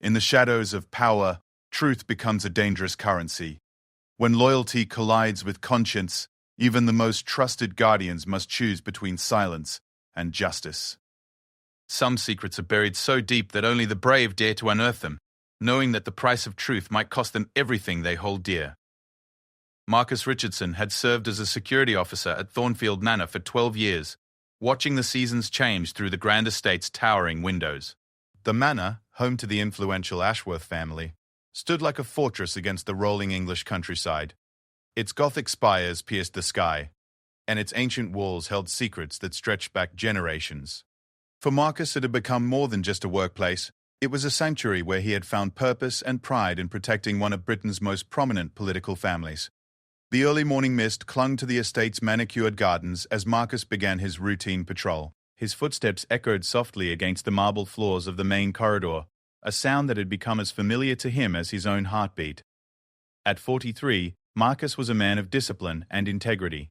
In the shadows of power, truth becomes a dangerous currency. When loyalty collides with conscience, even the most trusted guardians must choose between silence and justice. Some secrets are buried so deep that only the brave dare to unearth them, knowing that the price of truth might cost them everything they hold dear. Marcus Richardson had served as a security officer at Thornfield Manor for 12 years, watching the seasons change through the grand estate's towering windows. The manor, home to the influential Ashworth family, stood like a fortress against the rolling English countryside. Its Gothic spires pierced the sky, and its ancient walls held secrets that stretched back generations. For Marcus, it had become more than just a workplace. It was a sanctuary where he had found purpose and pride in protecting one of Britain's most prominent political families. The early morning mist clung to the estate's manicured gardens as Marcus began his routine patrol. His footsteps echoed softly against the marble floors of the main corridor, a sound that had become as familiar to him as his own heartbeat. At 43, Marcus was a man of discipline and integrity,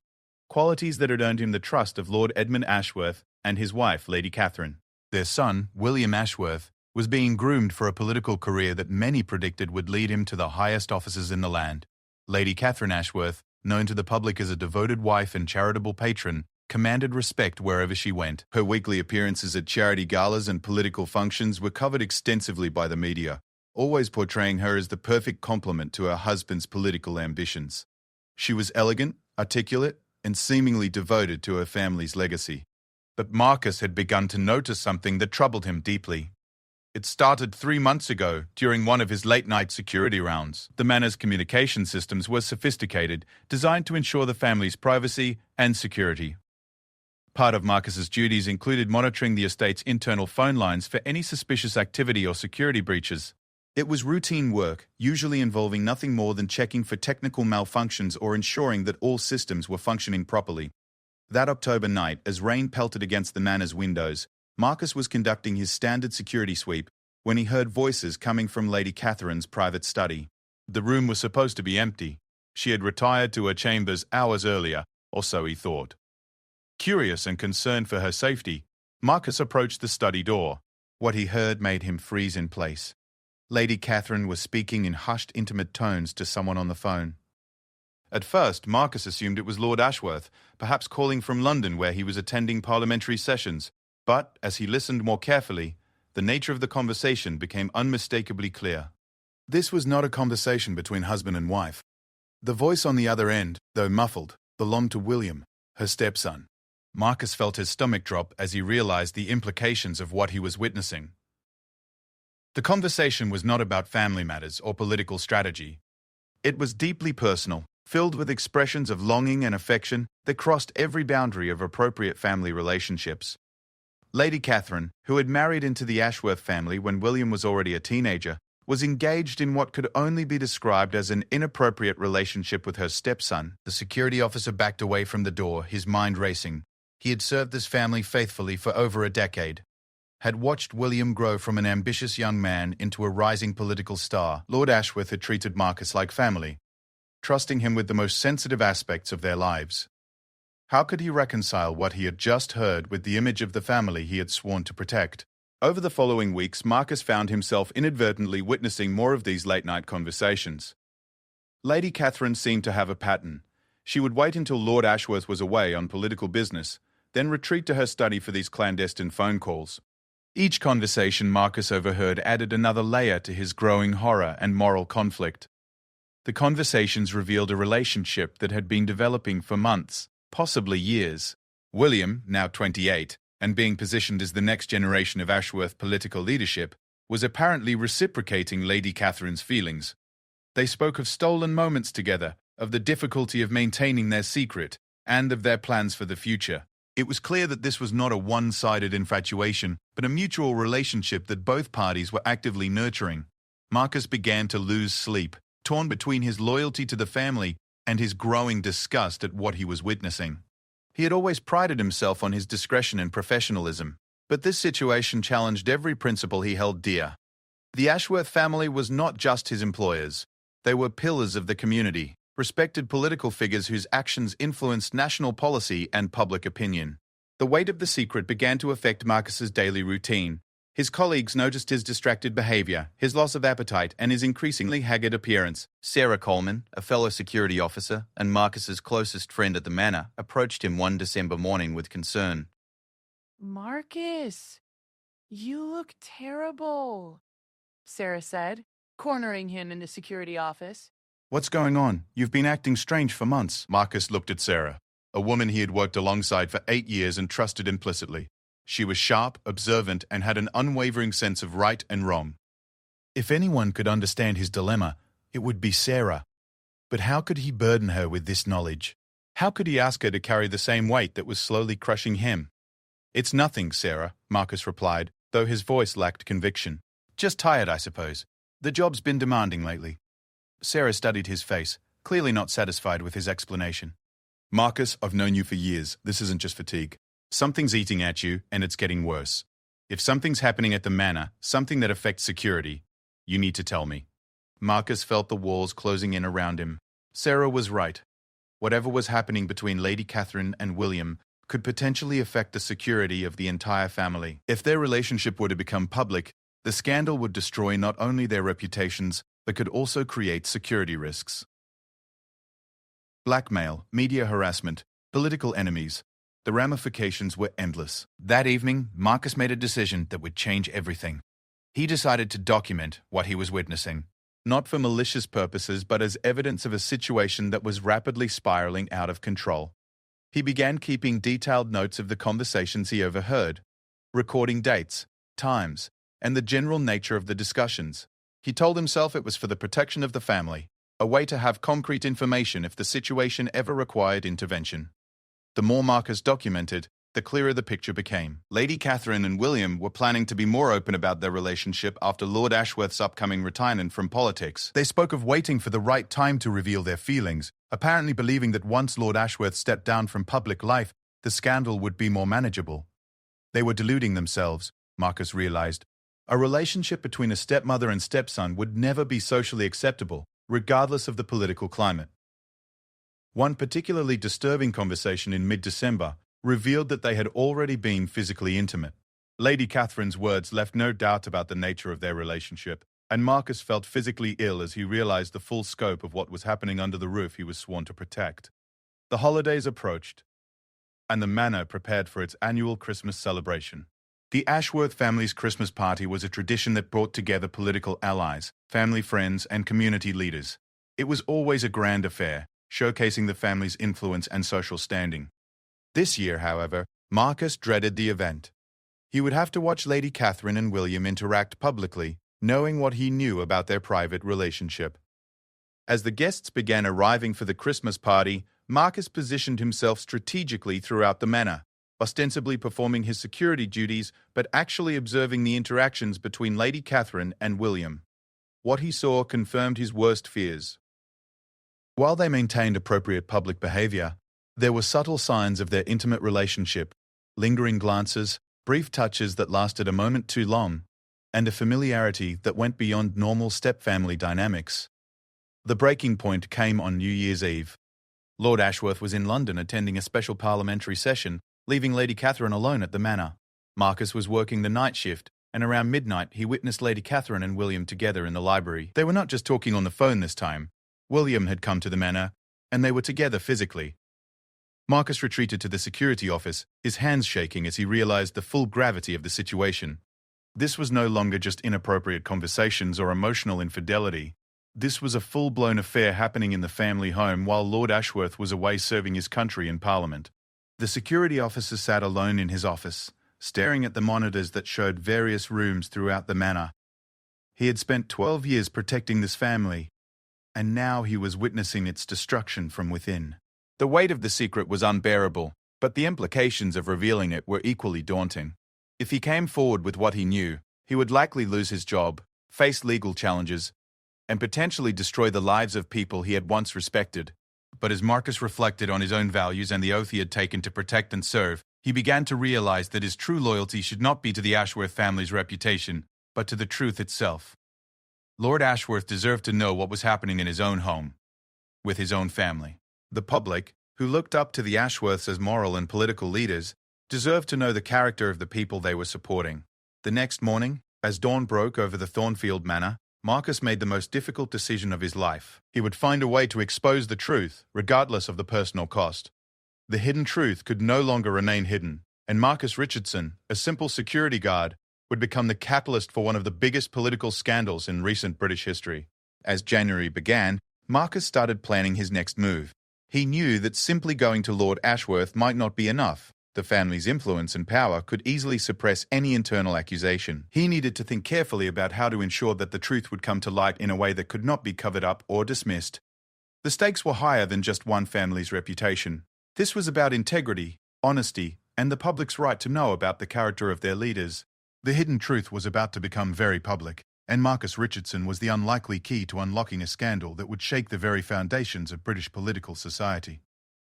qualities that had earned him the trust of Lord Edmund Ashworth and his wife, Lady Catherine. Their son, William Ashworth, was being groomed for a political career that many predicted would lead him to the highest offices in the land. Lady Catherine Ashworth, known to the public as a devoted wife and charitable patron, commanded respect wherever she went. Her weekly appearances at charity galas and political functions were covered extensively by the media, always portraying her as the perfect complement to her husband's political ambitions. She was elegant, articulate, and seemingly devoted to her family's legacy. But Marcus had begun to notice something that troubled him deeply. It started 3 months ago, during one of his late-night security rounds. The manor's communication systems were sophisticated, designed to ensure the family's privacy and security. Part of Marcus's duties included monitoring the estate's internal phone lines for any suspicious activity or security breaches. It was routine work, usually involving nothing more than checking for technical malfunctions or ensuring that all systems were functioning properly. That October night, as rain pelted against the manor's windows, Marcus was conducting his standard security sweep when he heard voices coming from Lady Catherine's private study. The room was supposed to be empty. She had retired to her chambers hours earlier, or so he thought. Curious and concerned for her safety, Marcus approached the study door. What he heard made him freeze in place. Lady Catherine was speaking in hushed, intimate tones to someone on the phone. At first, Marcus assumed it was Lord Ashworth, perhaps calling from London where he was attending parliamentary sessions. But, as he listened more carefully, the nature of the conversation became unmistakably clear. This was not a conversation between husband and wife. The voice on the other end, though muffled, belonged to William, her stepson. Marcus felt his stomach drop as he realized the implications of what he was witnessing. The conversation was not about family matters or political strategy. It was deeply personal, filled with expressions of longing and affection that crossed every boundary of appropriate family relationships. Lady Catherine, who had married into the Ashworth family when William was already a teenager, was engaged in what could only be described as an inappropriate relationship with her stepson. The security officer backed away from the door, his mind racing. He had served this family faithfully for over a decade, had watched William grow from an ambitious young man into a rising political star. Lord Ashworth had treated Marcus like family, trusting him with the most sensitive aspects of their lives. How could he reconcile what he had just heard with the image of the family he had sworn to protect? Over the following weeks, Marcus found himself inadvertently witnessing more of these late-night conversations. Lady Catherine seemed to have a pattern. She would wait until Lord Ashworth was away on political business, then retreat to her study for these clandestine phone calls. Each conversation Marcus overheard added another layer to his growing horror and moral conflict. The conversations revealed a relationship that had been developing for months, possibly years. William, now 28, and being positioned as the next generation of Ashworth political leadership, was apparently reciprocating Lady Catherine's feelings. They spoke of stolen moments together, of the difficulty of maintaining their secret, and of their plans for the future. It was clear that this was not a one-sided infatuation, but a mutual relationship that both parties were actively nurturing. Marcus began to lose sleep, torn between his loyalty to the family and his growing disgust at what he was witnessing. He had always prided himself on his discretion and professionalism, but this situation challenged every principle he held dear. The Ashworth family was not just his employers. They were pillars of the community, respected political figures whose actions influenced national policy and public opinion. The weight of the secret began to affect Marcus's daily routine. His colleagues noticed his distracted behavior, his loss of appetite, and his increasingly haggard appearance. Sarah Coleman, a fellow security officer and Marcus's closest friend at the manor, approached him one December morning with concern. "Marcus, you look terrible," Sarah said, cornering him in the security office. "What's going on? You've been acting strange for months." Marcus looked at Sarah, a woman he had worked alongside for 8 years and trusted implicitly. She was sharp, observant, and had an unwavering sense of right and wrong. If anyone could understand his dilemma, it would be Sarah. But how could he burden her with this knowledge? How could he ask her to carry the same weight that was slowly crushing him? "It's nothing, Sarah," Marcus replied, though his voice lacked conviction. "Just tired, I suppose. The job's been demanding lately." Sarah studied his face, clearly not satisfied with his explanation. "Marcus, I've known you for years. This isn't just fatigue. Something's eating at you, and it's getting worse. If something's happening at the manor, something that affects security, you need to tell me." Marcus felt the walls closing in around him. Sarah was right. Whatever was happening between Lady Catherine and William could potentially affect the security of the entire family. If their relationship were to become public, the scandal would destroy not only their reputations, but could also create security risks. Blackmail, media harassment, political enemies. The ramifications were endless. That evening, Marcus made a decision that would change everything. He decided to document what he was witnessing, not for malicious purposes, but as evidence of a situation that was rapidly spiraling out of control. He began keeping detailed notes of the conversations he overheard, recording dates, times, and the general nature of the discussions. He told himself it was for the protection of the family, a way to have concrete information if the situation ever required intervention. The more Marcus documented, the clearer the picture became. Lady Catherine and William were planning to be more open about their relationship after Lord Ashworth's upcoming retirement from politics. They spoke of waiting for the right time to reveal their feelings, apparently believing that once Lord Ashworth stepped down from public life, the scandal would be more manageable. They were deluding themselves, Marcus realized. A relationship between a stepmother and stepson would never be socially acceptable, regardless of the political climate. One particularly disturbing conversation in mid-December revealed that they had already been physically intimate. Lady Catherine's words left no doubt about the nature of their relationship, and Marcus felt physically ill as he realized the full scope of what was happening under the roof he was sworn to protect. The holidays approached, and the manor prepared for its annual Christmas celebration. The Ashworth family's Christmas party was a tradition that brought together political allies, family friends, and community leaders. It was always a grand affair, showcasing the family's influence and social standing. This year, however, Marcus dreaded the event. He would have to watch Lady Catherine and William interact publicly, knowing what he knew about their private relationship. As the guests began arriving for the Christmas party, Marcus positioned himself strategically throughout the manor, ostensibly performing his security duties but actually observing the interactions between Lady Catherine and William. What he saw confirmed his worst fears. While they maintained appropriate public behavior, there were subtle signs of their intimate relationship, lingering glances, brief touches that lasted a moment too long, and a familiarity that went beyond normal stepfamily dynamics. The breaking point came on New Year's Eve. Lord Ashworth was in London attending a special parliamentary session, leaving Lady Catherine alone at the manor. Marcus was working the night shift, and around midnight he witnessed Lady Catherine and William together in the library. They were not just talking on the phone this time. William had come to the manor, and they were together physically. Marcus retreated to the security office, his hands shaking as he realized the full gravity of the situation. This was no longer just inappropriate conversations or emotional infidelity. This was a full-blown affair happening in the family home while Lord Ashworth was away serving his country in Parliament. The security officer sat alone in his office, staring at the monitors that showed various rooms throughout the manor. He had spent 12 years protecting this family, and now he was witnessing its destruction from within. The weight of the secret was unbearable, but the implications of revealing it were equally daunting. If he came forward with what he knew, he would likely lose his job, face legal challenges, and potentially destroy the lives of people he had once respected. But as Marcus reflected on his own values and the oath he had taken to protect and serve, he began to realize that his true loyalty should not be to the Ashworth family's reputation, but to the truth itself. Lord Ashworth deserved to know what was happening in his own home, with his own family. The public, who looked up to the Ashworths as moral and political leaders, deserved to know the character of the people they were supporting. The next morning, as dawn broke over the Thornfield Manor, Marcus made the most difficult decision of his life. He would find a way to expose the truth, regardless of the personal cost. The hidden truth could no longer remain hidden, and Marcus Richardson, a simple security guard, would become the catalyst for one of the biggest political scandals in recent British history. As January began, Marcus started planning his next move. He knew that simply going to Lord Ashworth might not be enough. The family's influence and power could easily suppress any internal accusation. He needed to think carefully about how to ensure that the truth would come to light in a way that could not be covered up or dismissed. The stakes were higher than just one family's reputation. This was about integrity, honesty, and the public's right to know about the character of their leaders. The hidden truth was about to become very public, and Marcus Richardson was the unlikely key to unlocking a scandal that would shake the very foundations of British political society.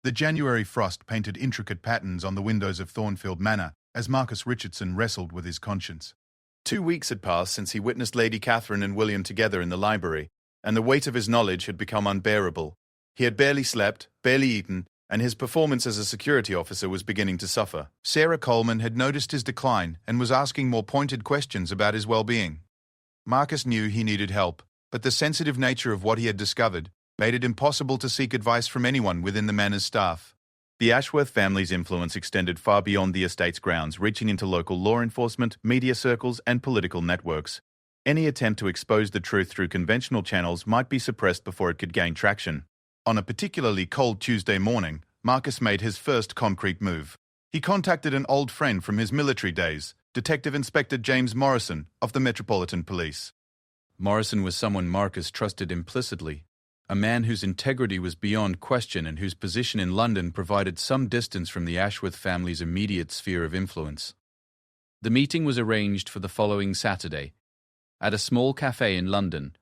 The January frost painted intricate patterns on the windows of Thornfield Manor as Marcus Richardson wrestled with his conscience. 2 weeks had passed since he witnessed Lady Catherine and William together in the library, and the weight of his knowledge had become unbearable. He had barely slept, barely eaten, and his performance as a security officer was beginning to suffer. Sarah Coleman had noticed his decline and was asking more pointed questions about his well-being. Marcus knew he needed help, but the sensitive nature of what he had discovered made it impossible to seek advice from anyone within the manor's staff. The Ashworth family's influence extended far beyond the estate's grounds, reaching into local law enforcement, media circles, and political networks. Any attempt to expose the truth through conventional channels might be suppressed before it could gain traction. On a particularly cold Tuesday morning, Marcus made his first concrete move. He contacted an old friend from his military days, Detective Inspector James Morrison of the Metropolitan Police. Morrison was someone Marcus trusted implicitly, a man whose integrity was beyond question and whose position in London provided some distance from the Ashworth family's immediate sphere of influence. The meeting was arranged for the following Saturday, at a small cafe in London,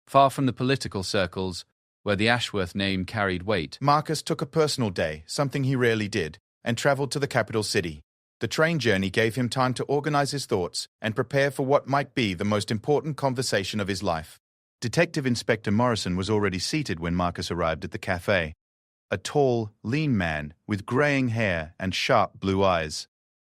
far from the political circles where the Ashworth name carried weight. Marcus took a personal day, something he rarely did, and travelled to the capital city. The train journey gave him time to organise his thoughts and prepare for what might be the most important conversation of his life. Detective Inspector Morrison was already seated when Marcus arrived at the cafe. A tall, lean man with greying hair and sharp blue eyes.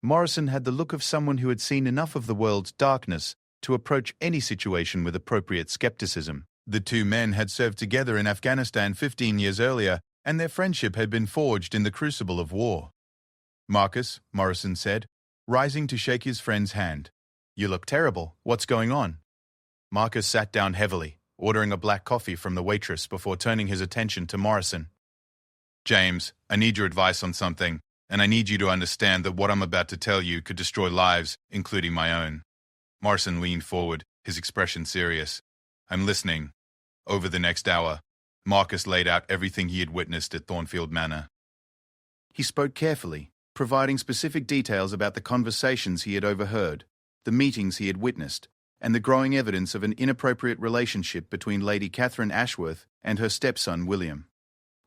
Morrison had the look of someone who had seen enough of the world's darkness to approach any situation with appropriate skepticism. The two men had served together in Afghanistan 15 years earlier, and their friendship had been forged in the crucible of war. "Marcus," Morrison said, rising to shake his friend's hand. "You look terrible. What's going on?" Marcus sat down heavily, ordering a black coffee from the waitress before turning his attention to Morrison. "James, I need your advice on something, and I need you to understand that what I'm about to tell you could destroy lives, including my own." Morrison leaned forward, his expression serious. "I'm listening." Over the next hour, Marcus laid out everything he had witnessed at Thornfield Manor. He spoke carefully, providing specific details about the conversations he had overheard, the meetings he had witnessed, and the growing evidence of an inappropriate relationship between Lady Catherine Ashworth and her stepson William.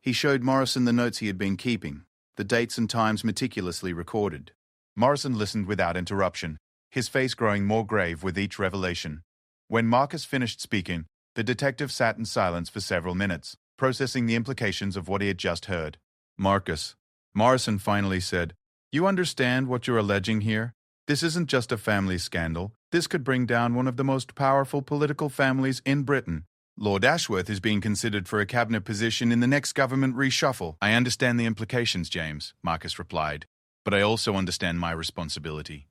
He showed Morrison the notes he had been keeping, the dates and times meticulously recorded. Morrison listened without interruption, his face growing more grave with each revelation. When Marcus finished speaking, the detective sat in silence for several minutes, processing the implications of what he had just heard. "Marcus," Morrison finally said, "you understand what you're alleging here? This isn't just a family scandal. This could bring down one of the most powerful political families in Britain. Lord Ashworth is being considered for a cabinet position in the next government reshuffle." "I understand the implications, James," Marcus replied, "but I also understand my responsibility.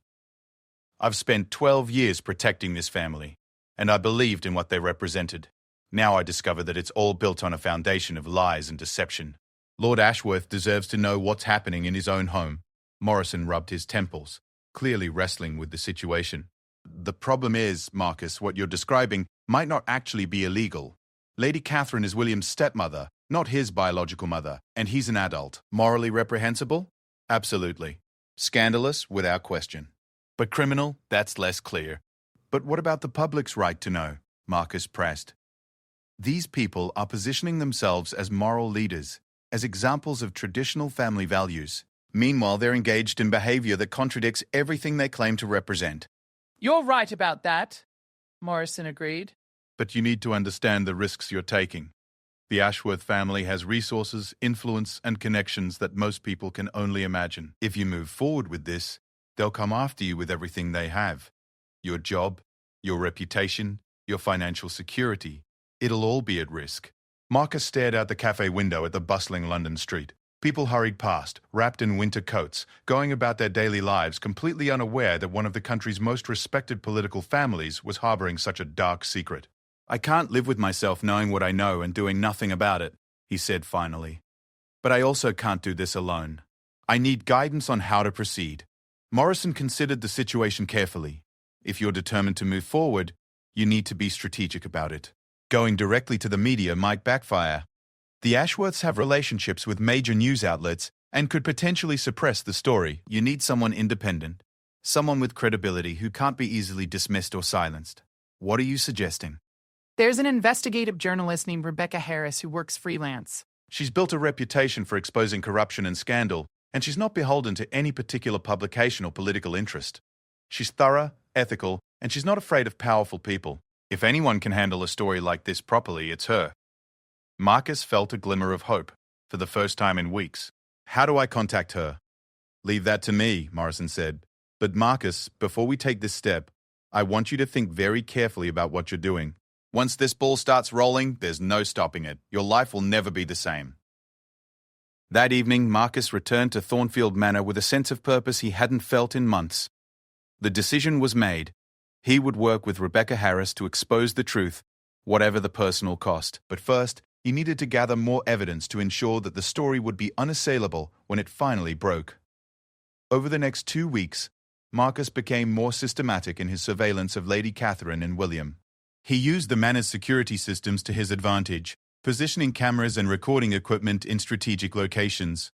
I've spent 12 years protecting this family, and I believed in what they represented. Now I discover that it's all built on a foundation of lies and deception. Lord Ashworth deserves to know what's happening in his own home." Morrison rubbed his temples, clearly wrestling with the situation. "The problem is, Marcus, what you're describing might not actually be illegal. Lady Catherine is William's stepmother, not his biological mother, and he's an adult. Morally reprehensible? Absolutely. Scandalous, without question. But criminal? That's less clear." "But what about the public's right to know?" Marcus pressed. "These people are positioning themselves as moral leaders, as examples of traditional family values. Meanwhile, they're engaged in behavior that contradicts everything they claim to represent." "You're right about that," Morrison agreed. "But you need to understand the risks you're taking. The Ashworth family has resources, influence, and connections that most people can only imagine. If you move forward with this, they'll come after you with everything they have. Your job, your reputation, your financial security. It'll all be at risk. Marcus stared out the cafe window at the bustling London street. People hurried past, wrapped in winter coats, going about their daily lives completely unaware that one of the country's most respected political families was harboring such a dark secret. "I can't live with myself knowing what I know and doing nothing about it," he said finally. "But I also can't do this alone. I need guidance on how to proceed." Morrison considered the situation carefully. If you're determined to move forward, you need to be strategic about it. Going directly to the media might backfire. The Ashworths have relationships with major news outlets and could potentially suppress the story. You need someone independent, someone with credibility who can't be easily dismissed or silenced. What are you suggesting? There's an investigative journalist named Rebecca Harris who works freelance. She's built a reputation for exposing corruption and scandal, and she's not beholden to any particular publication or political interest. She's thorough, ethical, and she's not afraid of powerful people. If anyone can handle a story like this properly, it's her. Marcus felt a glimmer of hope, for the first time in weeks. "How do I contact her?" "Leave that to me," Morrison said. "But Marcus, before we take this step, I want you to think very carefully about what you're doing. Once this ball starts rolling, there's no stopping it. Your life will never be the same." That evening, Marcus returned to Thornfield Manor with a sense of purpose he hadn't felt in months. The decision was made. He would work with Rebecca Harris to expose the truth, whatever the personal cost. But first, he needed to gather more evidence to ensure that the story would be unassailable when it finally broke. Over the next 2 weeks, Marcus became more systematic in his surveillance of Lady Catherine and William. He used the manor's security systems to his advantage, positioning cameras and recording equipment in strategic locations.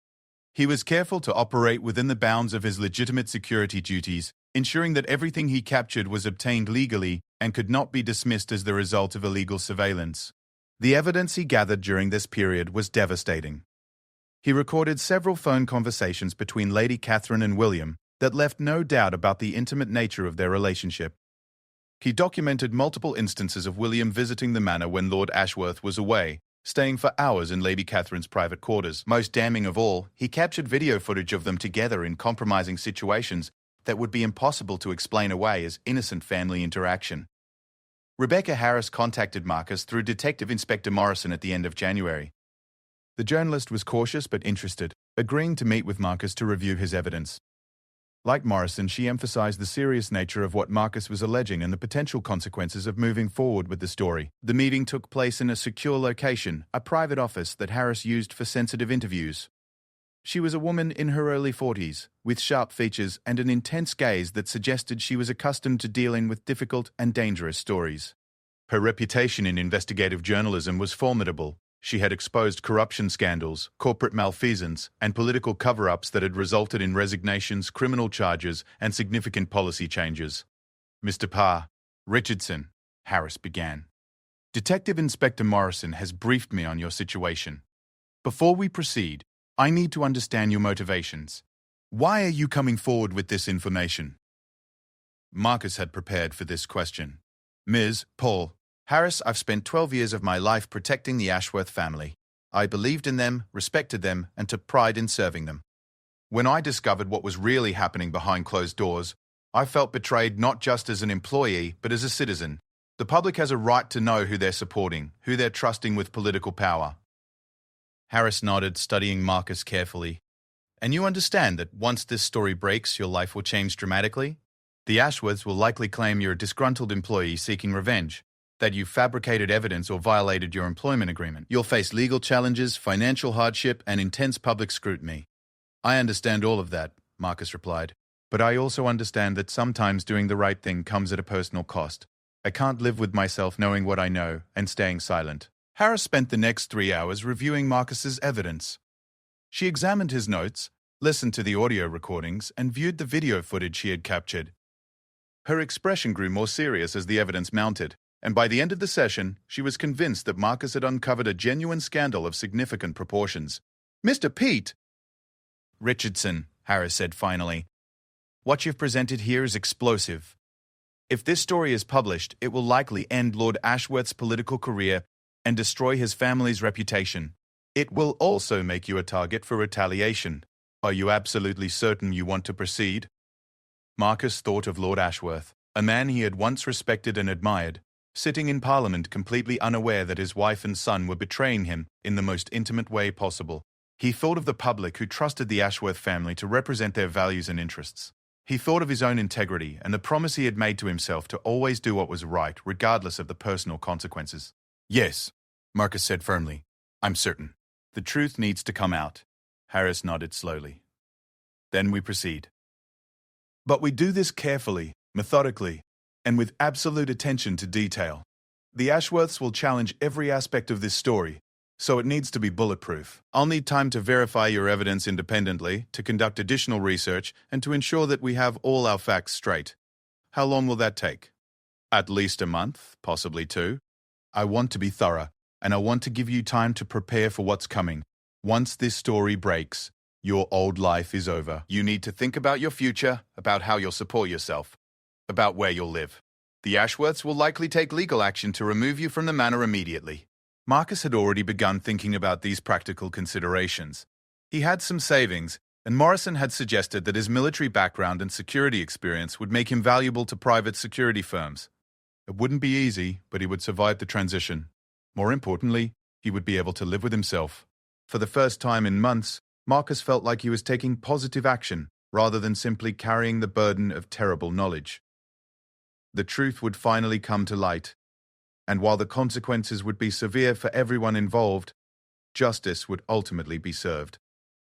He was careful to operate within the bounds of his legitimate security duties, ensuring that everything he captured was obtained legally and could not be dismissed as the result of illegal surveillance. The evidence he gathered during this period was devastating. He recorded several phone conversations between Lady Catherine and William that left no doubt about the intimate nature of their relationship. He documented multiple instances of William visiting the manor when Lord Ashworth was away, staying for hours in Lady Catherine's private quarters. Most damning of all, he captured video footage of them together in compromising situations that would be impossible to explain away as innocent family interaction. Rebecca Harris contacted Marcus through Detective Inspector Morrison at the end of January. The journalist was cautious but interested, agreeing to meet with Marcus to review his evidence. Like Morrison, she emphasized the serious nature of what Marcus was alleging and the potential consequences of moving forward with the story. The meeting took place in a secure location, a private office that Harris used for sensitive interviews. She was a woman in her early 40s, with sharp features and an intense gaze that suggested she was accustomed to dealing with difficult and dangerous stories. Her reputation in investigative journalism was formidable. She had exposed corruption scandals, corporate malfeasance, and political cover-ups that had resulted in resignations, criminal charges, and significant policy changes. "Mr. Parr, Richardson," Harris began. "Detective Inspector Morrison has briefed me on your situation. Before we proceed, I need to understand your motivations. Why are you coming forward with this information?" Marcus had prepared for this question. "Ms. Paul, Harris, I've spent 12 years of my life protecting the Ashworth family. I believed in them, respected them, and took pride in serving them. When I discovered what was really happening behind closed doors, I felt betrayed not just as an employee, but as a citizen. The public has a right to know who they're supporting, who they're trusting with political power." Harris nodded, studying Marcus carefully. "And you understand that once this story breaks, your life will change dramatically? The Ashworths will likely claim you're a disgruntled employee seeking revenge, that you fabricated evidence or violated your employment agreement. You'll face legal challenges, financial hardship, and intense public scrutiny." "I understand all of that," Marcus replied. "But I also understand that sometimes doing the right thing comes at a personal cost. I can't live with myself knowing what I know and staying silent." Harris spent the next 3 hours reviewing Marcus's evidence. She examined his notes, listened to the audio recordings, and viewed the video footage she had captured. Her expression grew more serious as the evidence mounted, and by the end of the session, she was convinced that Marcus had uncovered a genuine scandal of significant proportions. "Mr. Pete!" "Richardson," Harris said finally, "what you've presented here is explosive. If this story is published, it will likely end Lord Ashworth's political career and destroy his family's reputation. It will also make you a target for retaliation. Are you absolutely certain you want to proceed?" Marcus thought of Lord Ashworth, a man he had once respected and admired, sitting in Parliament completely unaware that his wife and son were betraying him in the most intimate way possible. He thought of the public who trusted the Ashworth family to represent their values and interests. He thought of his own integrity and the promise he had made to himself to always do what was right, regardless of the personal consequences. "Yes," Marcus said firmly. "I'm certain. The truth needs to come out." Harris nodded slowly. "Then we proceed. But we do this carefully, methodically, and with absolute attention to detail. The Ashworths will challenge every aspect of this story, so it needs to be bulletproof. I'll need time to verify your evidence independently, to conduct additional research, and to ensure that we have all our facts straight. How long will that take? At least a month, possibly 2. I want to be thorough, and I want to give you time to prepare for what's coming. Once this story breaks, your old life is over. You need to think about your future, about how you'll support yourself, about where you'll live. The Ashworths will likely take legal action to remove you from the manor immediately." Marcus had already begun thinking about these practical considerations. He had some savings, and Morrison had suggested that his military background and security experience would make him valuable to private security firms. It wouldn't be easy, but he would survive the transition. More importantly, he would be able to live with himself. For the first time in months, Marcus felt like he was taking positive action rather than simply carrying the burden of terrible knowledge. The truth would finally come to light, and while the consequences would be severe for everyone involved, justice would ultimately be served.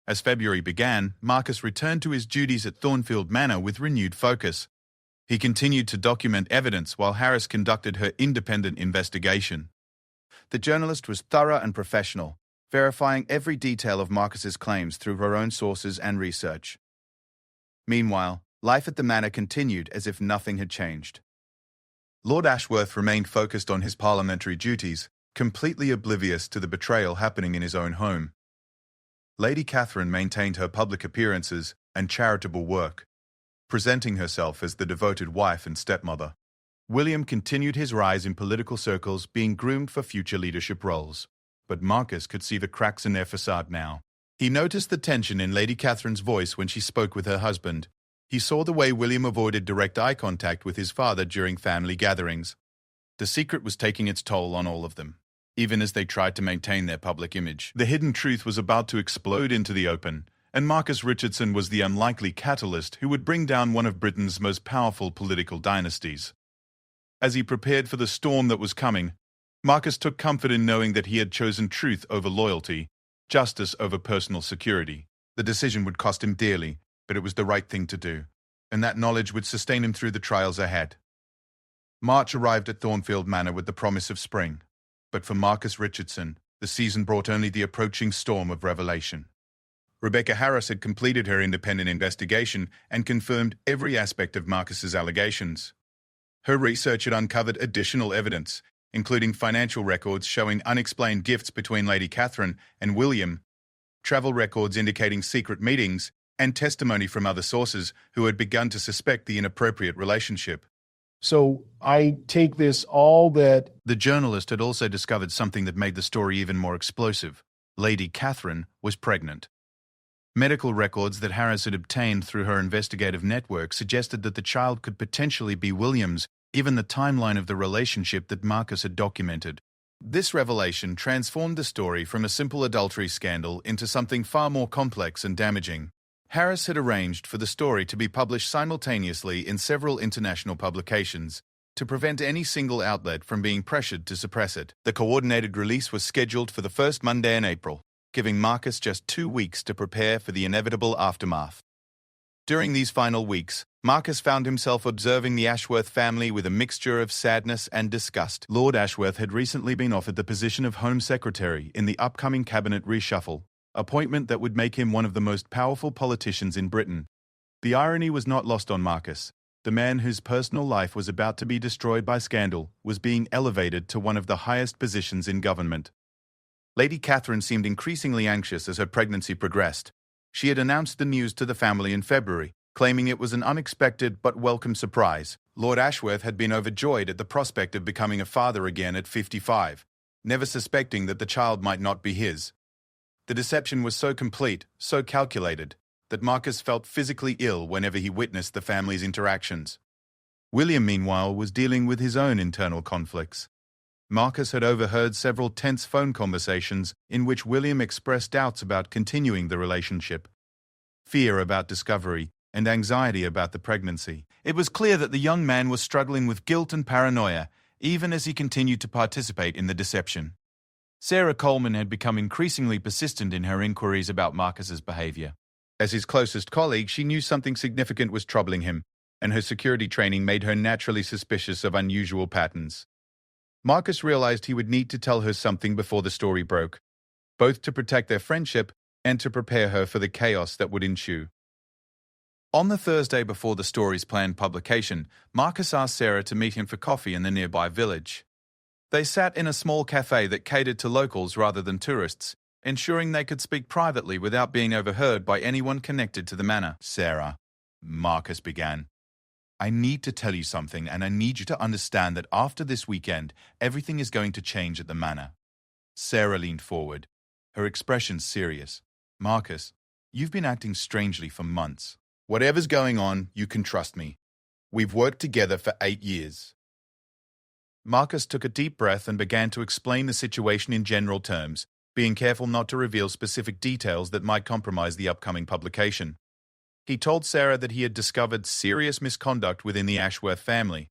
As February began, Marcus returned to his duties at Thornfield Manor with renewed focus. He continued to document evidence while Harris conducted her independent investigation. The journalist was thorough and professional, verifying every detail of Marcus's claims through her own sources and research. Meanwhile, life at the manor continued as if nothing had changed. Lord Ashworth remained focused on his parliamentary duties, completely oblivious to the betrayal happening in his own home. Lady Catherine maintained her public appearances and charitable work, presenting herself as the devoted wife and stepmother. William continued his rise in political circles, being groomed for future leadership roles. But Marcus could see the cracks in their facade now. He noticed the tension in Lady Catherine's voice when she spoke with her husband. He saw the way William avoided direct eye contact with his father during family gatherings. The secret was taking its toll on all of them, even as they tried to maintain their public image. The hidden truth was about to explode into the open, and Marcus Richardson was the unlikely catalyst who would bring down one of Britain's most powerful political dynasties. As he prepared for the storm that was coming, Marcus took comfort in knowing that he had chosen truth over loyalty, justice over personal security. The decision would cost him dearly, but it was the right thing to do, and that knowledge would sustain him through the trials ahead. March arrived at Thornfield Manor with the promise of spring, but for Marcus Richardson, the season brought only the approaching storm of revelation. Rebecca Harris had completed her independent investigation and confirmed every aspect of Marcus's allegations. Her research had uncovered additional evidence, including financial records showing unexplained gifts between Lady Catherine and William, travel records indicating secret meetings, and testimony from other sources who had begun to suspect the inappropriate relationship. So I take this all that... The journalist had also discovered something that made the story even more explosive. Lady Catherine was pregnant. Medical records that Harris had obtained through her investigative network suggested that the child could potentially be William's, even the timeline of the relationship that Marcus had documented. This revelation transformed the story from a simple adultery scandal into something far more complex and damaging. Harris had arranged for the story to be published simultaneously in several international publications to prevent any single outlet from being pressured to suppress it. The coordinated release was scheduled for the first Monday in April, giving Marcus just 2 weeks to prepare for the inevitable aftermath. During these final weeks, Marcus found himself observing the Ashworth family with a mixture of sadness and disgust. Lord Ashworth had recently been offered the position of Home Secretary in the upcoming cabinet reshuffle, appointment that would make him one of the most powerful politicians in Britain. The irony was not lost on Marcus. The man whose personal life was about to be destroyed by scandal was being elevated to one of the highest positions in government. Lady Catherine seemed increasingly anxious as her pregnancy progressed. She had announced the news to the family in February, claiming it was an unexpected but welcome surprise. Lord Ashworth had been overjoyed at the prospect of becoming a father again at 55, never suspecting that the child might not be his. The deception was so complete, so calculated, that Marcus felt physically ill whenever he witnessed the family's interactions. William, meanwhile, was dealing with his own internal conflicts. Marcus had overheard several tense phone conversations in which William expressed doubts about continuing the relationship, fear about discovery, and anxiety about the pregnancy. It was clear that the young man was struggling with guilt and paranoia, even as he continued to participate in the deception. Sarah Coleman had become increasingly persistent in her inquiries about Marcus's behavior. As his closest colleague, she knew something significant was troubling him, and her security training made her naturally suspicious of unusual patterns. Marcus realized he would need to tell her something before the story broke, both to protect their friendship and to prepare her for the chaos that would ensue. On the Thursday before the story's planned publication, Marcus asked Sarah to meet him for coffee in the nearby village. They sat in a small cafe that catered to locals rather than tourists, ensuring they could speak privately without being overheard by anyone connected to the manor. "Sarah," Marcus began, "I need to tell you something, and I need you to understand that after this weekend, everything is going to change at the manor." Sarah leaned forward, her expression serious. "Marcus, you've been acting strangely for months. Whatever's going on, you can trust me. We've worked together for 8 years. Marcus took a deep breath and began to explain the situation in general terms, being careful not to reveal specific details that might compromise the upcoming publication. He told Sarah that he had discovered serious misconduct within the Ashworth family,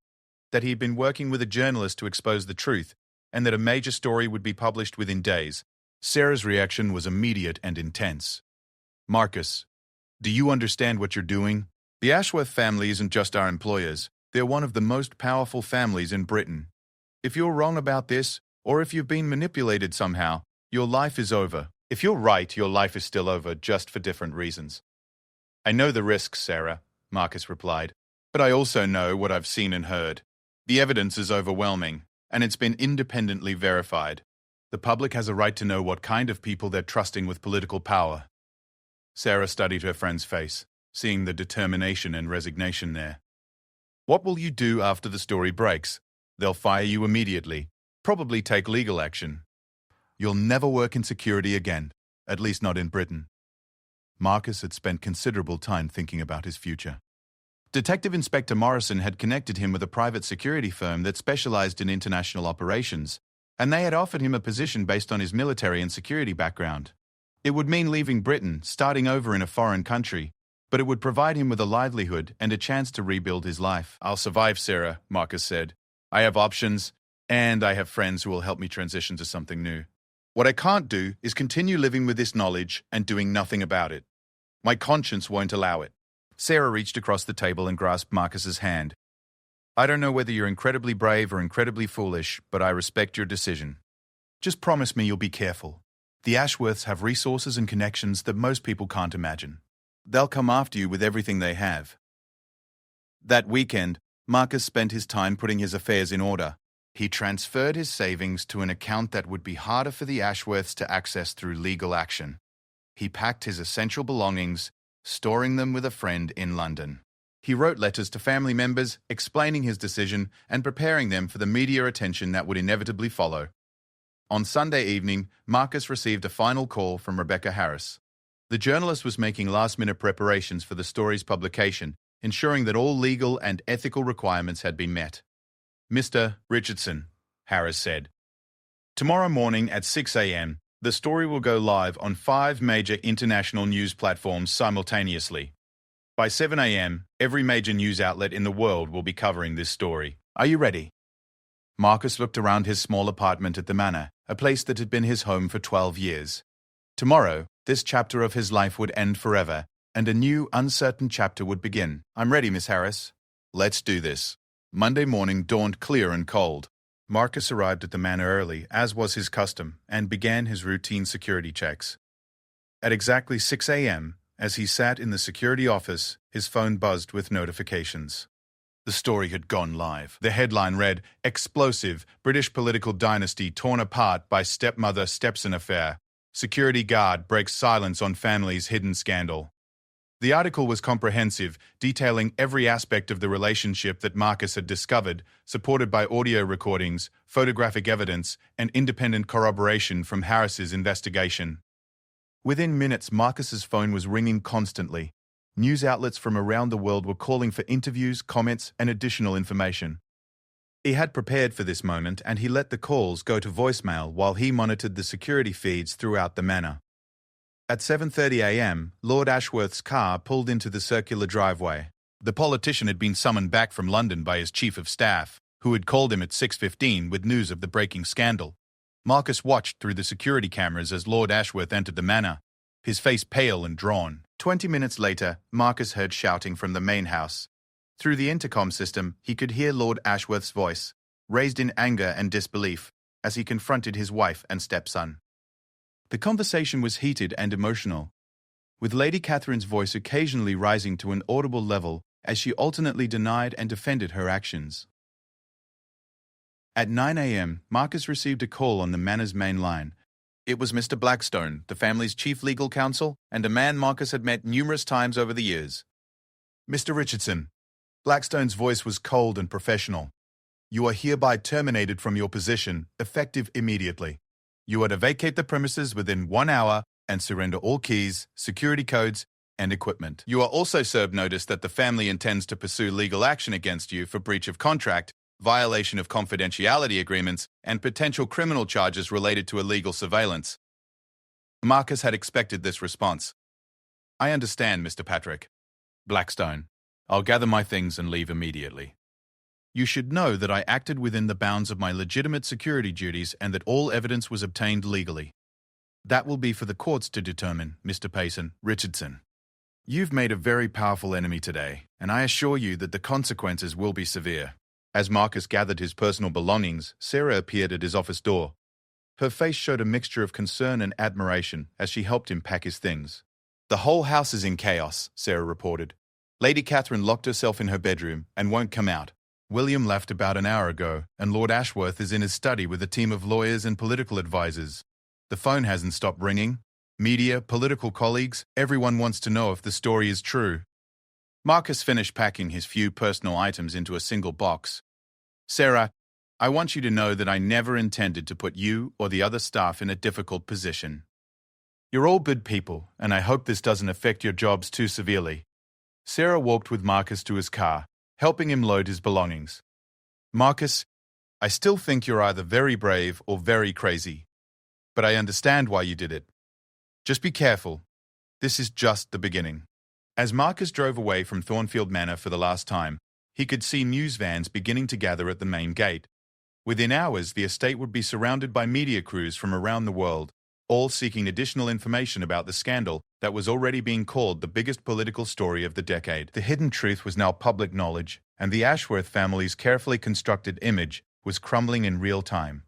that he had been working with a journalist to expose the truth, and that a major story would be published within days. Sarah's reaction was immediate and intense. "Marcus, do you understand what you're doing? The Ashworth family isn't just our employers. They're one of the most powerful families in Britain. If you're wrong about this, or if you've been manipulated somehow, your life is over. If you're right, your life is still over, just for different reasons." "I know the risks, Sarah," Marcus replied, "but I also know what I've seen and heard. The evidence is overwhelming, and it's been independently verified. The public has a right to know what kind of people they're trusting with political power." Sarah studied her friend's face, seeing the determination and resignation there. "What will you do after the story breaks? They'll fire you immediately, probably take legal action. You'll never work in security again, at least not in Britain." Marcus had spent considerable time thinking about his future. Detective Inspector Morrison had connected him with a private security firm that specialized in international operations, and they had offered him a position based on his military and security background. It would mean leaving Britain, starting over in a foreign country, but it would provide him with a livelihood and a chance to rebuild his life. "I'll survive, Sarah," Marcus said. "I have options, and I have friends who will help me transition to something new. What I can't do is continue living with this knowledge and doing nothing about it. My conscience won't allow it." Sarah reached across the table and grasped Marcus's hand. "I don't know whether you're incredibly brave or incredibly foolish, but I respect your decision. Just promise me you'll be careful. The Ashworths have resources and connections that most people can't imagine. They'll come after you with everything they have." That weekend, Marcus spent his time putting his affairs in order. He transferred his savings to an account that would be harder for the Ashworths to access through legal action. He packed his essential belongings, storing them with a friend in London. He wrote letters to family members, explaining his decision and preparing them for the media attention that would inevitably follow. On Sunday evening, Marcus received a final call from Rebecca Harris. The journalist was making last-minute preparations for the story's publication, ensuring that all legal and ethical requirements had been met. "Mr. Richardson," Harris said, "tomorrow morning at 6 a.m., the story will go live on 5 major international news platforms simultaneously. By 7 a.m., every major news outlet in the world will be covering this story. Are you ready?" Marcus looked around his small apartment at the manor, a place that had been his home for 12 years. Tomorrow, this chapter of his life would end forever, and a new, uncertain chapter would begin. "I'm ready, Miss Harris." "Let's do this." Monday morning dawned clear and cold. Marcus arrived at the manor early, as was his custom, and began his routine security checks. At exactly 6 a.m., as he sat in the security office, his phone buzzed with notifications. The story had gone live. The headline read, "Explosive, British political dynasty torn apart by stepmother-stepson affair. Security guard breaks silence on family's hidden scandal." The article was comprehensive, detailing every aspect of the relationship that Marcus had discovered, supported by audio recordings, photographic evidence, and independent corroboration from Harris's investigation. Within minutes, Marcus's phone was ringing constantly. News outlets from around the world were calling for interviews, comments, and additional information. He had prepared for this moment, and he let the calls go to voicemail while he monitored the security feeds throughout the manor. At 7:30 a.m., Lord Ashworth's car pulled into the circular driveway. The politician had been summoned back from London by his chief of staff, who had called him at 6:15 with news of the breaking scandal. Marcus watched through the security cameras as Lord Ashworth entered the manor, his face pale and drawn. 20 minutes later, Marcus heard shouting from the main house. Through the intercom system, he could hear Lord Ashworth's voice, raised in anger and disbelief, as he confronted his wife and stepson. The conversation was heated and emotional, with Lady Catherine's voice occasionally rising to an audible level as she alternately denied and defended her actions. At 9 a.m., Marcus received a call on the manor's main line. It was Mr. Blackstone, the family's chief legal counsel, and a man Marcus had met numerous times over the years. Mr. Richardson. Blackstone's voice was cold and professional. You are hereby terminated from your position, effective immediately. You are to vacate the premises within 1 hour and surrender all keys, security codes, and equipment. You are also served notice that the family intends to pursue legal action against you for breach of contract, violation of confidentiality agreements, and potential criminal charges related to illegal surveillance. Marcus had expected this response. I understand, Mr. Patrick. Blackstone. I'll gather my things and leave immediately. You should know that I acted within the bounds of my legitimate security duties and that all evidence was obtained legally. That will be for the courts to determine, Mr. Payson. Richardson. You've made a very powerful enemy today, and I assure you that the consequences will be severe. As Marcus gathered his personal belongings, Sarah appeared at his office door. Her face showed a mixture of concern and admiration as she helped him pack his things. The whole house is in chaos, Sarah reported. Lady Catherine locked herself in her bedroom and won't come out. William left about an hour ago, and Lord Ashworth is in his study with a team of lawyers and political advisors. The phone hasn't stopped ringing. Media, political colleagues, everyone wants to know if the story is true. Marcus finished packing his few personal items into a single box. Sarah, I want you to know that I never intended to put you or the other staff in a difficult position. You're all good people, and I hope this doesn't affect your jobs too severely. Sarah walked with Marcus to his car, helping him load his belongings. Marcus, I still think you're either very brave or very crazy, but I understand why you did it. Just be careful. This is just the beginning. As Marcus drove away from Thornfield Manor for the last time, he could see news vans beginning to gather at the main gate. Within hours, the estate would be surrounded by media crews from around the world, all seeking additional information about the scandal that was already being called the biggest political story of the decade. The hidden truth was now public knowledge, and the Ashworth family's carefully constructed image was crumbling in real time.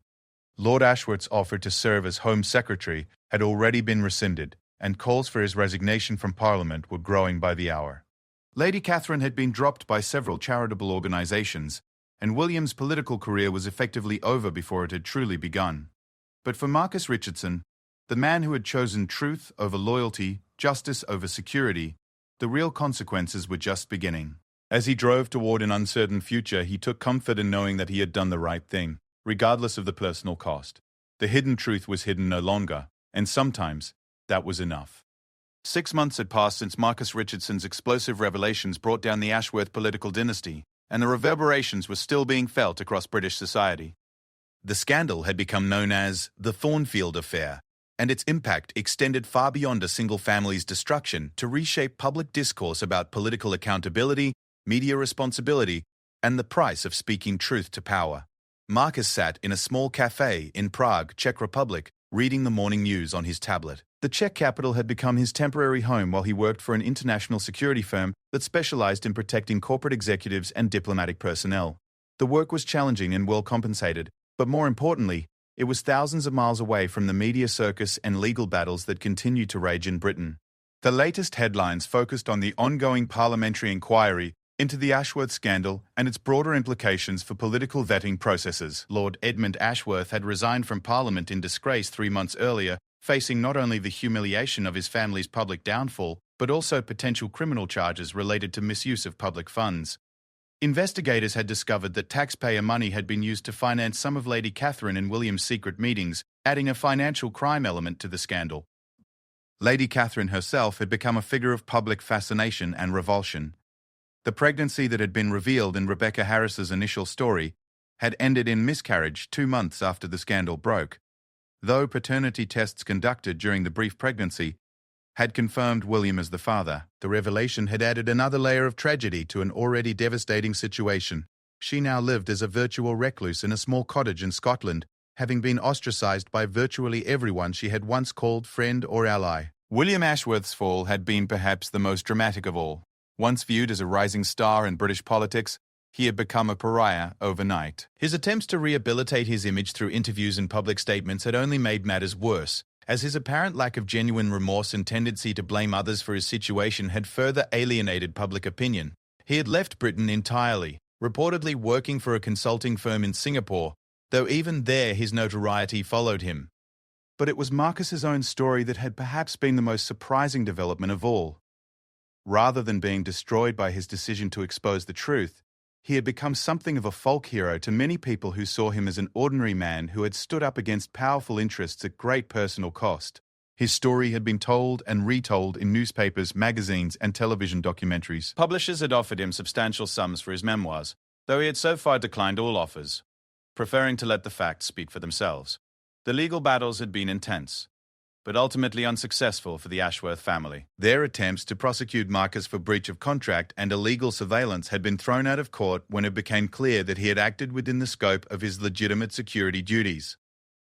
Lord Ashworth's offer to serve as Home Secretary had already been rescinded, and calls for his resignation from Parliament were growing by the hour. Lady Catherine had been dropped by several charitable organizations, and William's political career was effectively over before it had truly begun. But for Marcus Richardson, the man who had chosen truth over loyalty, justice over security, the real consequences were just beginning. As he drove toward an uncertain future, he took comfort in knowing that he had done the right thing, regardless of the personal cost. The hidden truth was hidden no longer, and sometimes that was enough. 6 months had passed since Marcus Richardson's explosive revelations brought down the Ashworth political dynasty, and the reverberations were still being felt across British society. The scandal had become known as the Thornfield Affair, and its impact extended far beyond a single family's destruction to reshape public discourse about political accountability, media responsibility, and the price of speaking truth to power. Marcus sat in a small cafe in Prague, Czech Republic, reading the morning news on his tablet. The Czech capital had become his temporary home while he worked for an international security firm that specialized in protecting corporate executives and diplomatic personnel. The work was challenging and well compensated, but more importantly, it was thousands of miles away from the media circus and legal battles that continued to rage in Britain. The latest headlines focused on the ongoing parliamentary inquiry into the Ashworth scandal and its broader implications for political vetting processes. Lord Edmund Ashworth had resigned from Parliament in disgrace 3 months earlier, facing not only the humiliation of his family's public downfall, but also potential criminal charges related to misuse of public funds. Investigators had discovered that taxpayer money had been used to finance some of Lady Catherine and William's secret meetings, adding a financial crime element to the scandal. Lady Catherine herself had become a figure of public fascination and revulsion. The pregnancy that had been revealed in Rebecca Harris's initial story had ended in miscarriage 2 months after the scandal broke, though paternity tests conducted during the brief pregnancy had confirmed William as the father. The revelation had added another layer of tragedy to an already devastating situation. She now lived as a virtual recluse in a small cottage in Scotland, having been ostracized by virtually everyone she had once called friend or ally. William Ashworth's fall had been perhaps the most dramatic of all. Once viewed as a rising star in British politics, he had become a pariah overnight. His attempts to rehabilitate his image through interviews and public statements had only made matters worse, as his apparent lack of genuine remorse and tendency to blame others for his situation had further alienated public opinion. He had left Britain entirely, reportedly working for a consulting firm in Singapore, though even there his notoriety followed him. But it was Marcus's own story that had perhaps been the most surprising development of all. Rather than being destroyed by his decision to expose the truth, he had become something of a folk hero to many people who saw him as an ordinary man who had stood up against powerful interests at great personal cost. His story had been told and retold in newspapers, magazines, and television documentaries. Publishers had offered him substantial sums for his memoirs, though he had so far declined all offers, preferring to let the facts speak for themselves. The legal battles had been intense, but ultimately unsuccessful for the Ashworth family. Their attempts to prosecute Marcus for breach of contract and illegal surveillance had been thrown out of court when it became clear that he had acted within the scope of his legitimate security duties.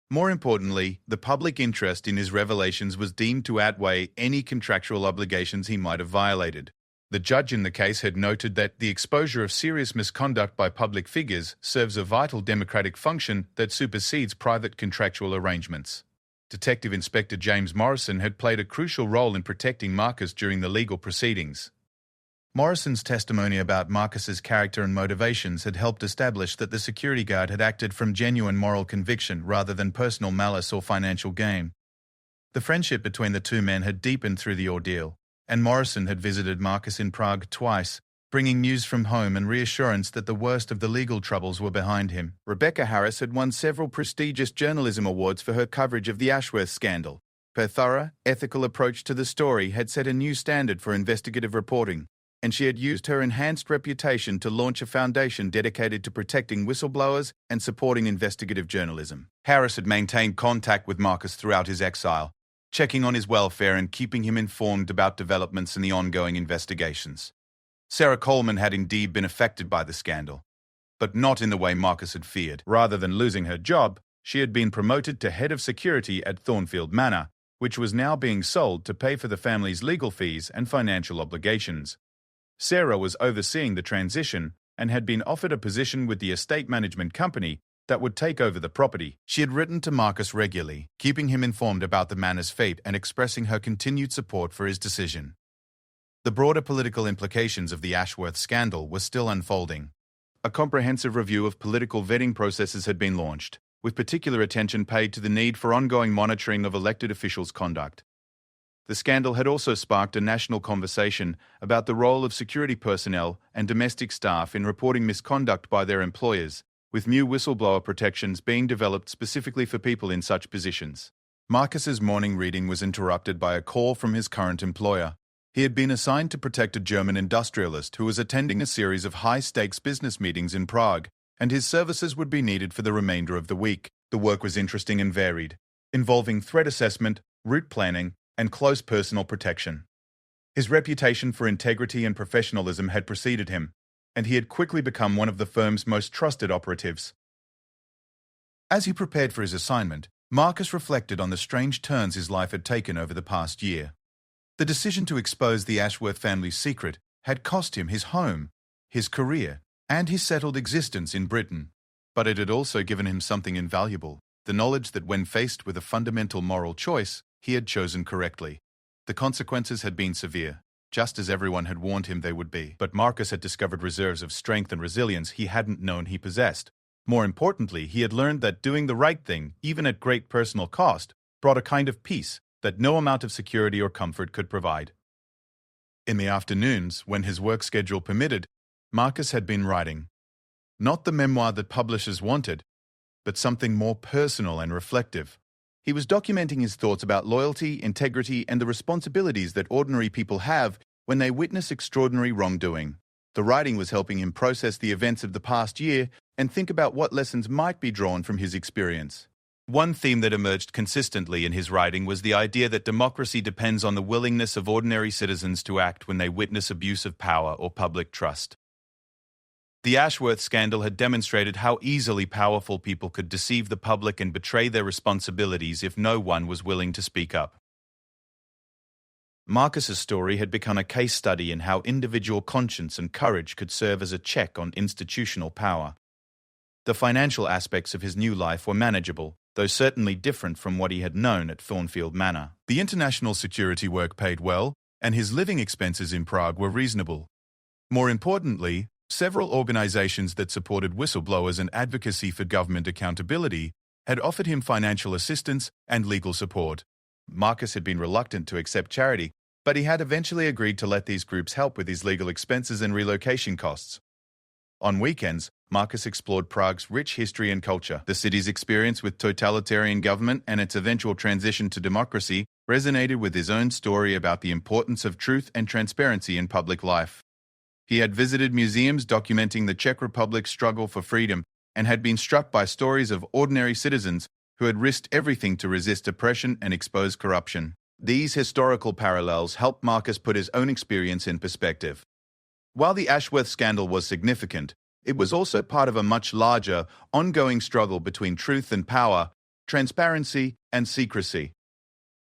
More importantly, the public interest in his revelations was deemed to outweigh any contractual obligations he might have violated. The judge in the case had noted that the exposure of serious misconduct by public figures serves a vital democratic function that supersedes private contractual arrangements. Detective Inspector James Morrison had played a crucial role in protecting Marcus during the legal proceedings. Morrison's testimony about Marcus's character and motivations had helped establish that the security guard had acted from genuine moral conviction rather than personal malice or financial gain. The friendship between the two men had deepened through the ordeal, and Morrison had visited Marcus in Prague twice, bringing news from home and reassurance that the worst of the legal troubles were behind him. Rebecca Harris had won several prestigious journalism awards for her coverage of the Ashworth scandal. Her thorough, ethical approach to the story had set a new standard for investigative reporting, and she had used her enhanced reputation to launch a foundation dedicated to protecting whistleblowers and supporting investigative journalism. Harris had maintained contact with Marcus throughout his exile, checking on his welfare and keeping him informed about developments in the ongoing investigations. Sarah Coleman had indeed been affected by the scandal, but not in the way Marcus had feared. Rather than losing her job, she had been promoted to head of security at Thornfield Manor, which was now being sold to pay for the family's legal fees and financial obligations. Sarah was overseeing the transition and had been offered a position with the estate management company that would take over the property. She had written to Marcus regularly, keeping him informed about the manor's fate and expressing her continued support for his decision. The broader political implications of the Ashworth scandal were still unfolding. A comprehensive review of political vetting processes had been launched, with particular attention paid to the need for ongoing monitoring of elected officials' conduct. The scandal had also sparked a national conversation about the role of security personnel and domestic staff in reporting misconduct by their employers, with new whistleblower protections being developed specifically for people in such positions. Marcus's morning reading was interrupted by a call from his current employer. He had been assigned to protect a German industrialist who was attending a series of high-stakes business meetings in Prague, and his services would be needed for the remainder of the week. The work was interesting and varied, involving threat assessment, route planning, and close personal protection. His reputation for integrity and professionalism had preceded him, and he had quickly become one of the firm's most trusted operatives. As he prepared for his assignment, Marcus reflected on the strange turns his life had taken over the past year. The decision to expose the Ashworth family's secret had cost him his home, his career, and his settled existence in Britain. But it had also given him something invaluable, the knowledge that when faced with a fundamental moral choice, he had chosen correctly. The consequences had been severe, just as everyone had warned him they would be. But Marcus had discovered reserves of strength and resilience he hadn't known he possessed. More importantly, he had learned that doing the right thing, even at great personal cost, brought a kind of peace that no amount of security or comfort could provide. In the afternoons, when his work schedule permitted, Marcus had been writing. Not the memoir that publishers wanted, but something more personal and reflective. He was documenting his thoughts about loyalty, integrity, and the responsibilities that ordinary people have when they witness extraordinary wrongdoing. The writing was helping him process the events of the past year and think about what lessons might be drawn from his experience. One theme that emerged consistently in his writing was the idea that democracy depends on the willingness of ordinary citizens to act when they witness abuse of power or public trust. The Ashworth scandal had demonstrated how easily powerful people could deceive the public and betray their responsibilities if no one was willing to speak up. Marcus's story had become a case study in how individual conscience and courage could serve as a check on institutional power. The financial aspects of his new life were manageable, though certainly different from what he had known at Thornfield Manor. The international security work paid well, and his living expenses in Prague were reasonable. More importantly, several organizations that supported whistleblowers and advocacy for government accountability had offered him financial assistance and legal support. Marcus had been reluctant to accept charity, but he had eventually agreed to let these groups help with his legal expenses and relocation costs. On weekends, Marcus explored Prague's rich history and culture. The city's experience with totalitarian government and its eventual transition to democracy resonated with his own story about the importance of truth and transparency in public life. He had visited museums documenting the Czech Republic's struggle for freedom and had been struck by stories of ordinary citizens who had risked everything to resist oppression and expose corruption. These historical parallels helped Marcus put his own experience in perspective. While the Ashworth scandal was significant, it was also part of a much larger, ongoing struggle between truth and power, transparency and secrecy,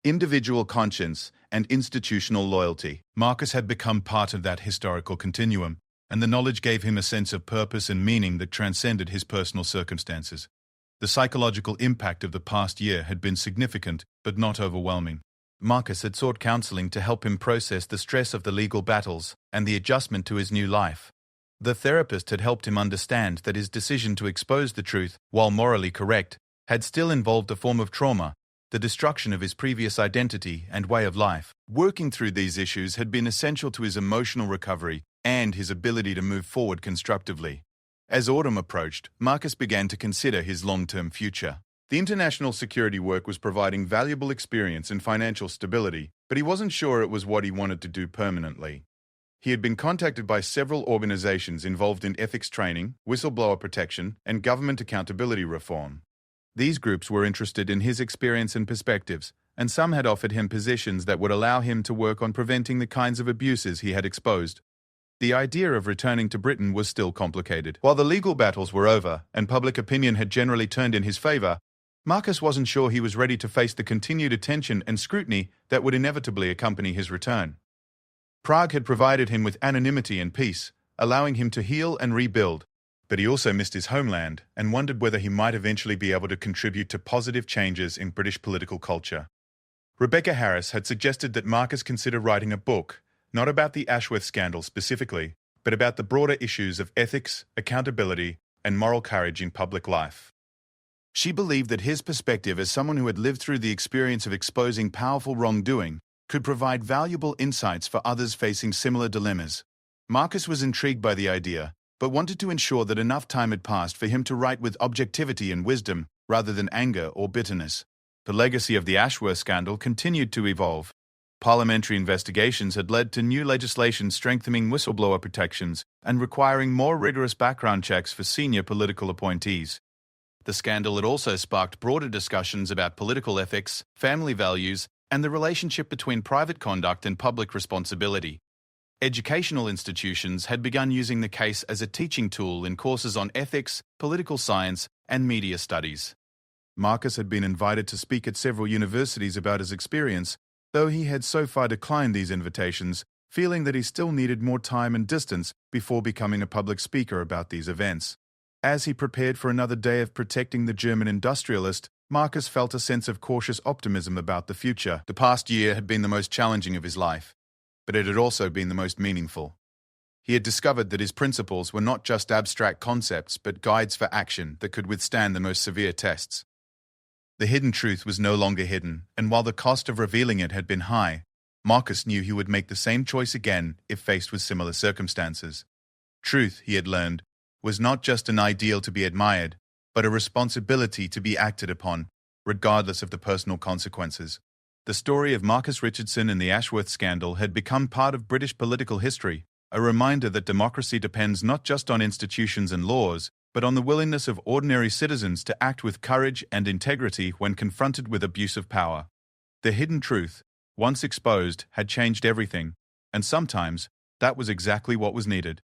individual conscience and institutional loyalty. Marcus had become part of that historical continuum, and the knowledge gave him a sense of purpose and meaning that transcended his personal circumstances. The psychological impact of the past year had been significant, but not overwhelming. Marcus had sought counseling to help him process the stress of the legal battles and the adjustment to his new life. The therapist had helped him understand that his decision to expose the truth, while morally correct, had still involved a form of trauma, the destruction of his previous identity and way of life. Working through these issues had been essential to his emotional recovery and his ability to move forward constructively. As autumn approached, Marcus began to consider his long-term future. The international security work was providing valuable experience and financial stability, but he wasn't sure it was what he wanted to do permanently. He had been contacted by several organizations involved in ethics training, whistleblower protection, and government accountability reform. These groups were interested in his experience and perspectives, and some had offered him positions that would allow him to work on preventing the kinds of abuses he had exposed. The idea of returning to Britain was still complicated. While the legal battles were over and public opinion had generally turned in his favor, Marcus wasn't sure he was ready to face the continued attention and scrutiny that would inevitably accompany his return. Prague had provided him with anonymity and peace, allowing him to heal and rebuild, but he also missed his homeland and wondered whether he might eventually be able to contribute to positive changes in British political culture. Rebecca Harris had suggested that Marcus consider writing a book, not about the Ashworth scandal specifically, but about the broader issues of ethics, accountability, and moral courage in public life. She believed that his perspective as someone who had lived through the experience of exposing powerful wrongdoing could provide valuable insights for others facing similar dilemmas. Marcus was intrigued by the idea, but wanted to ensure that enough time had passed for him to write with objectivity and wisdom rather than anger or bitterness. The legacy of the Ashworth scandal continued to evolve. Parliamentary investigations had led to new legislation strengthening whistleblower protections and requiring more rigorous background checks for senior political appointees. The scandal had also sparked broader discussions about political ethics, family values, and the relationship between private conduct and public responsibility. Educational institutions had begun using the case as a teaching tool in courses on ethics, political science, and media studies. Marcus had been invited to speak at several universities about his experience, though he had so far declined these invitations, feeling that he still needed more time and distance before becoming a public speaker about these events. As he prepared for another day of protecting the German industrialist, Marcus felt a sense of cautious optimism about the future. The past year had been the most challenging of his life, but it had also been the most meaningful. He had discovered that his principles were not just abstract concepts, but guides for action that could withstand the most severe tests. The hidden truth was no longer hidden, and while the cost of revealing it had been high, Marcus knew he would make the same choice again if faced with similar circumstances. Truth, he had learned, was not just an ideal to be admired, but a responsibility to be acted upon, regardless of the personal consequences. The story of Marcus Richardson and the Ashworth scandal had become part of British political history, a reminder that democracy depends not just on institutions and laws, but on the willingness of ordinary citizens to act with courage and integrity when confronted with abuse of power. The hidden truth, once exposed, had changed everything, and sometimes that was exactly what was needed.